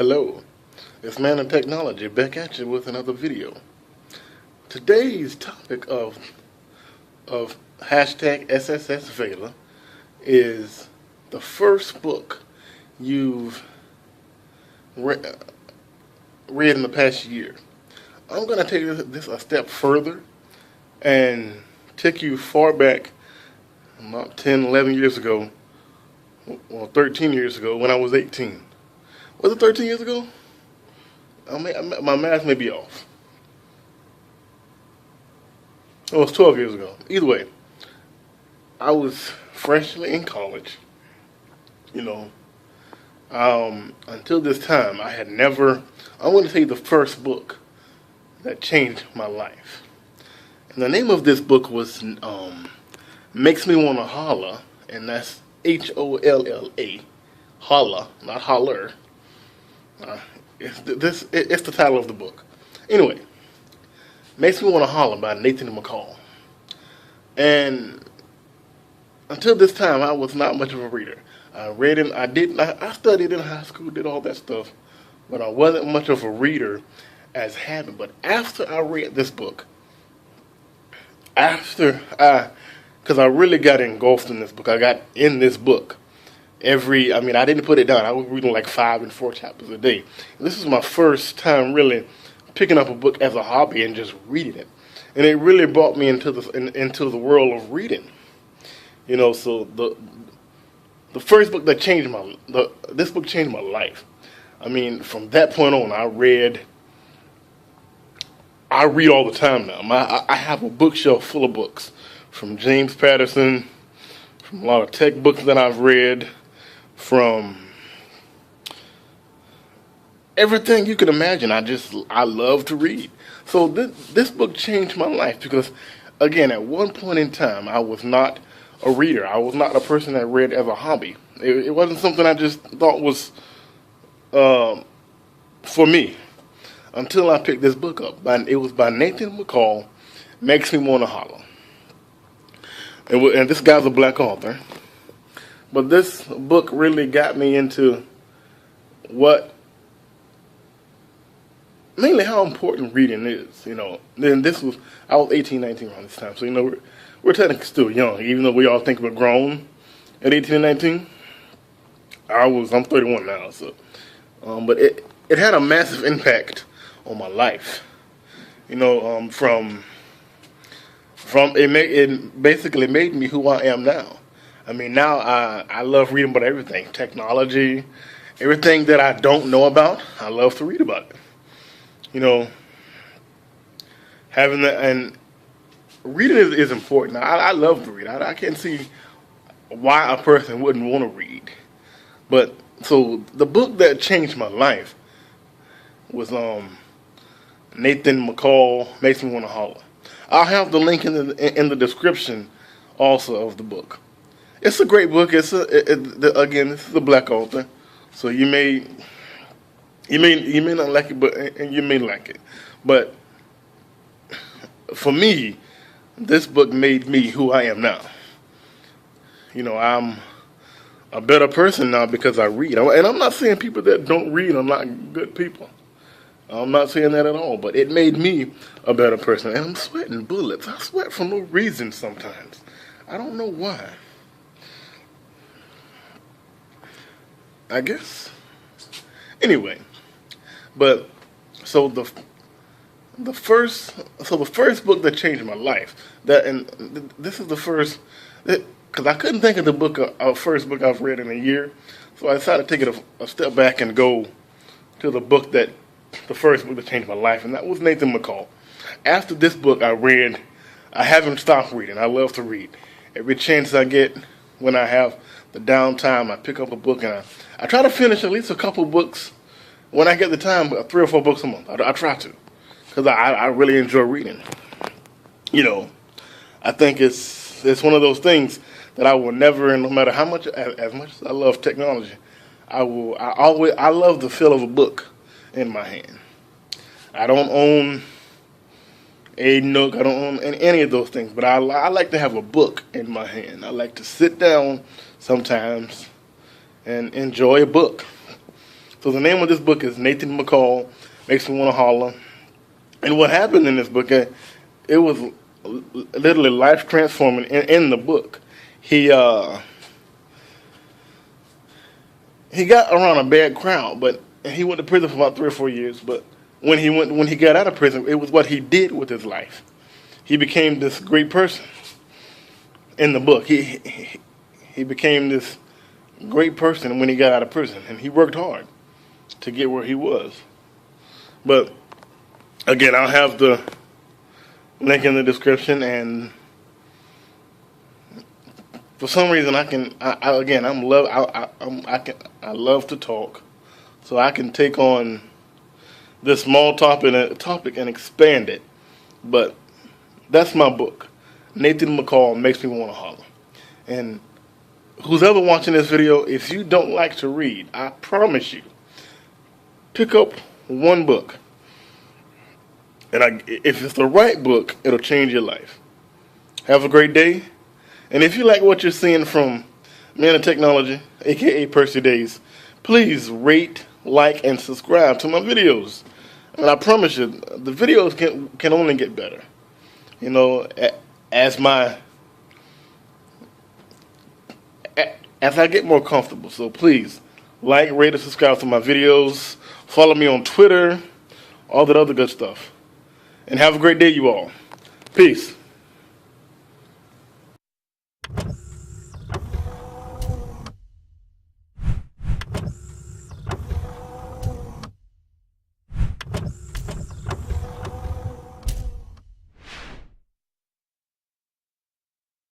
Hello, it's Man of Technology back at you with another video. Today's topic of hashtag SSS Vela is the first book you've read in the past year. I'm going to take this a step further and take you far back, about 10, 11 years ago, well, 13 years ago when I was 18. Was it 13 years ago? My math may be off. It was 12 years ago. Either way, I was freshly in college. Until this time, I had never. I'm going to tell you the first book that changed my life. And the name of this book was Makes Me Wanna Holla, and that's Holla. Holla, not Holler. It's the title of the book. Anyway, Makes Me Wanna Holla by Nathan McCall. And until this time, I was not much of a reader. I studied in high school, did all that stuff, but I wasn't much of a reader as habit. But after I read this book, because I really got engulfed in this book, I got in this book. I didn't put it down. I was reading like 5 and 4 chapters a day. This is my first time really picking up a book as a hobby and just reading it. And it really brought me into the world of reading. So the first book that this book changed my life. From that point on, I read all the time now. I have a bookshelf full of books, from James Patterson, from a lot of tech books that I've read, from everything you can imagine. I love to read. So this book changed my life because, again, at one point in time, I was not a reader. I was not a person that read as a hobby. It wasn't something I just thought was for me until I picked this book up. It was by Nathan McCall, Makes Me Wanna Holla. And this guy's a black author. But this book really got me into mainly how important reading is. Then I was 18, 19 around this time. So, we're technically still young, even though we all think we're grown at 18 and 19. I'm 31 now, so. But it had a massive impact on my life. It basically made me who I am now. Now I love reading about everything, technology, everything that I don't know about. I love to read about it. Having that, and reading is important. I love to read. I can't see why a person wouldn't want to read. But so the book that changed my life was Nathan McCall, Makes Me Wanna Holla. I'll have the link in the description also of the book. It's a great book. Again, this is a black author, so you may not like it, and you may like it. But for me, this book made me who I am now. I'm a better person now because I read. And I'm not saying people that don't read are not good people. I'm not saying that at all. But it made me a better person. And I'm sweating bullets. I sweat for no reason sometimes. I don't know why. I guess. Anyway, but so the first book that changed my life. This is the first, because I couldn't think of the first book I've read in a year, so I decided to take it a step back and go to the first book that changed my life, and that was Nathan McCall. After this book, I haven't stopped reading. I love to read. Every chance I get, when I have the downtime, I pick up a book and I try to finish at least a couple books when I get the time, 3 or 4 books a month. I try to, because I really enjoy reading. I think it's one of those things that I will never, no matter how much, as much as I love technology, I love the feel of a book in my hand. I don't own a Nook. I don't own any of those things, but I like to have a book in my hand. I like to sit down sometimes and enjoy a book. So the name of this book is Nathan McCall Makes Me Want to Holler. And what happened in this book, it was literally life transforming in the book. He got around a bad crowd, but he went to prison for about 3 or 4 years. But when he got out of prison, it was what he did with his life. He became this great person. In the book, he became this great person when he got out of prison, and he worked hard to get where he was. But again, I'll have the link in the description, and for some reason I love to talk, so I can take on this small topic and expand it. But that's my book. Nathan McCall Makes Me Want to Holler. And who's ever watching this video, if you don't like to read, I promise you, pick up one book. And if it's the right book, it'll change your life. Have a great day. And if you like what you're seeing from Man of Technology, a.k.a. Percy Days, please rate, like, and subscribe to my videos. And I promise you, the videos can only get better. You know, as I get more comfortable. So please, like, rate, and subscribe to my videos. Follow me on Twitter, all that other good stuff. And have a great day, you all. Peace.